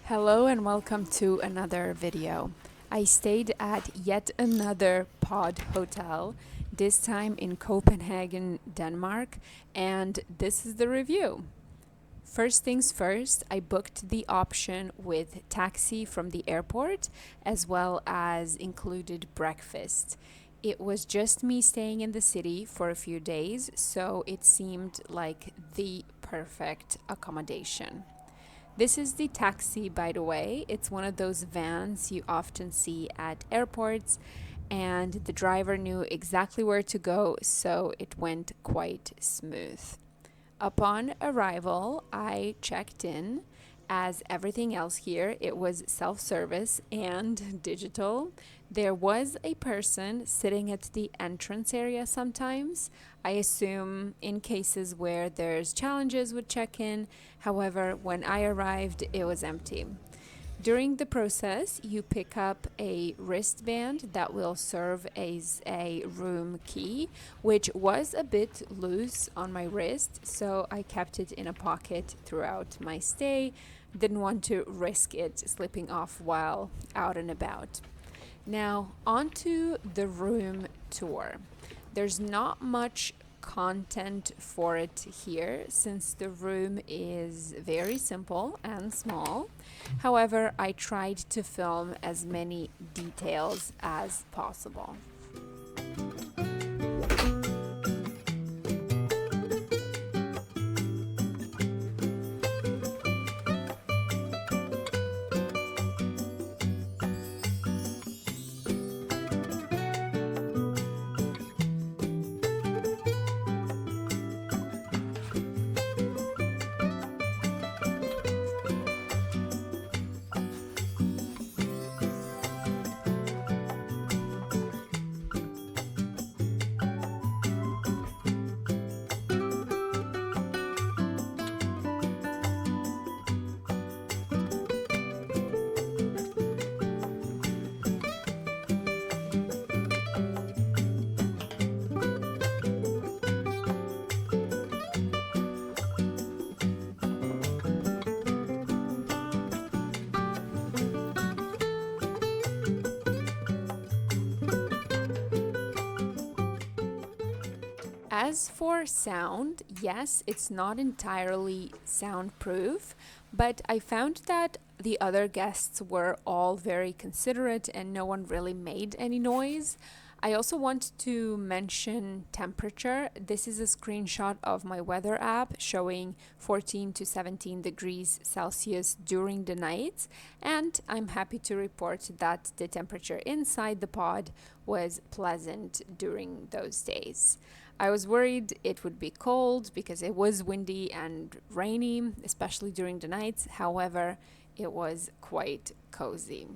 Hello and welcome to another video. I stayed at yet another pod hotel, this time in Copenhagen, Denmark, and this is the review. First things first, I booked the option with taxi from the airport as well as included breakfast. It was just me staying in the city for a few days, so it seemed like the perfect accommodation. This is the taxi, by the way. It's one of those vans you often see at airports, and the driver knew exactly where to go, so it went quite smooth. Upon arrival, I checked in. As everything else here, it was self-service and digital. There was a person sitting at the entrance area sometimes. I assume in cases where there's challenges with check-in. However, when I arrived, it was empty. During the process, you pick up a wristband that will serve as a room key, which was a bit loose on my wrist, so I kept it in a pocket throughout my stay. Didn't want to risk it slipping off while out and about. Now, onto the room tour. There's not much content for it here since the room is very simple and small. However, I tried to film as many details as possible. As for sound, yes, it's not entirely soundproof, but I found that the other guests were all very considerate and no one really made any noise. I also want to mention temperature. This is a screenshot of my weather app showing 14 to 17 degrees Celsius during the night, and I'm happy to report that the temperature inside the pod was pleasant during those days. I was worried it would be cold because it was windy and rainy, especially during the nights. However, it was quite cozy.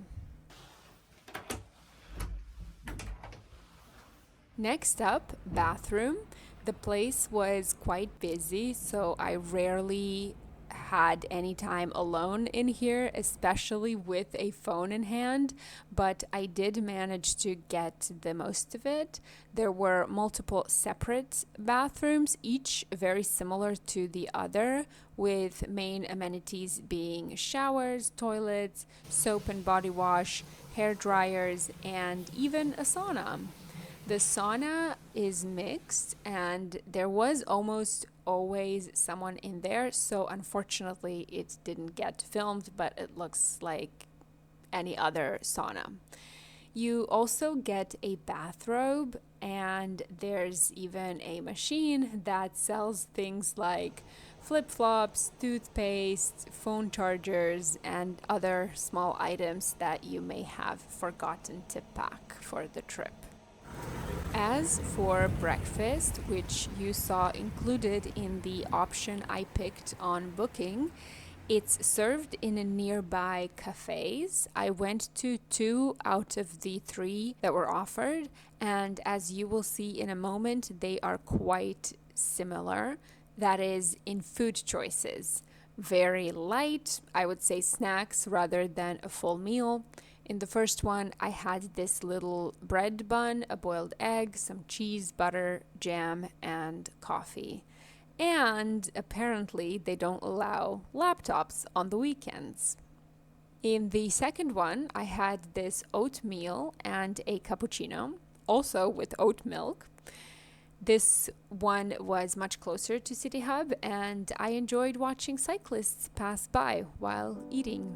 Next up, bathroom. The place was quite busy, so I rarely had any time alone in here, especially with a phone in hand, but I did manage to get the most of it. There were multiple separate bathrooms, each very similar to the other, with main amenities being showers, toilets, soap and body wash, hair dryers, and even a sauna. The sauna is mixed and there was almost always someone in there, so unfortunately it didn't get filmed, but it looks like any other sauna. You also get a bathrobe, and there's even a machine that sells things like flip-flops, toothpaste, phone chargers, and other small items that you may have forgotten to pack for the trip. As for breakfast, which you saw included in the option I picked on booking, it's served in a nearby cafes. I went to 2 out of the 3 that were offered, and as you will see in a moment, they are quite similar. That is, in food choices. Very light, I would say snacks rather than a full meal. In the first one, I had this little bread bun, a boiled egg, some cheese, butter, jam, and coffee. And apparently, they don't allow laptops on the weekends. In the second one, I had this oatmeal and a cappuccino, also with oat milk. This one was much closer to CityHub, and I enjoyed watching cyclists pass by while eating.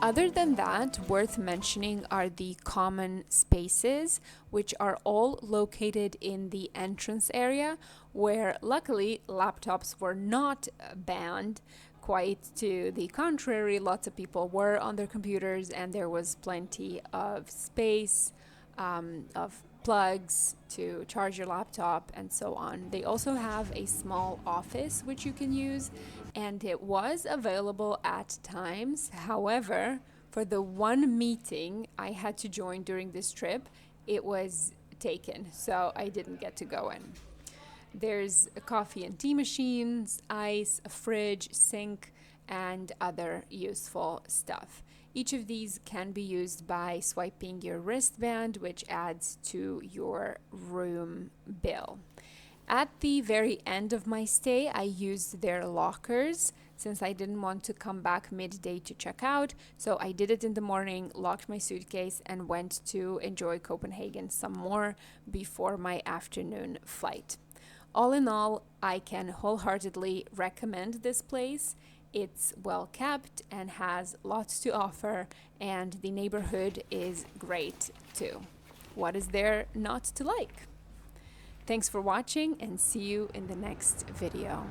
Other than that, worth mentioning are the common spaces, which are all located in the entrance area, where luckily laptops were not banned. Quite to the contrary, lots of people were on their computers and there was plenty of space, of plugs to charge your laptop and so on. They also have a small office which you can use, and it was available at times. However, for the one meeting I had to join during this trip, it was taken, so I didn't get to go in. There's a coffee and tea machines, ice, a fridge, sink, and other useful stuff. Each of these can be used by swiping your wristband, which adds to your room bill. At the very end of my stay, I used their lockers since I didn't want to come back midday to check out. So I did it in the morning, locked my suitcase, and went to enjoy Copenhagen some more before my afternoon flight. All in all, I can wholeheartedly recommend this place. It's well kept and has lots to offer, and the neighborhood is great too. What is there not to like? Thanks for watching, and see you in the next video.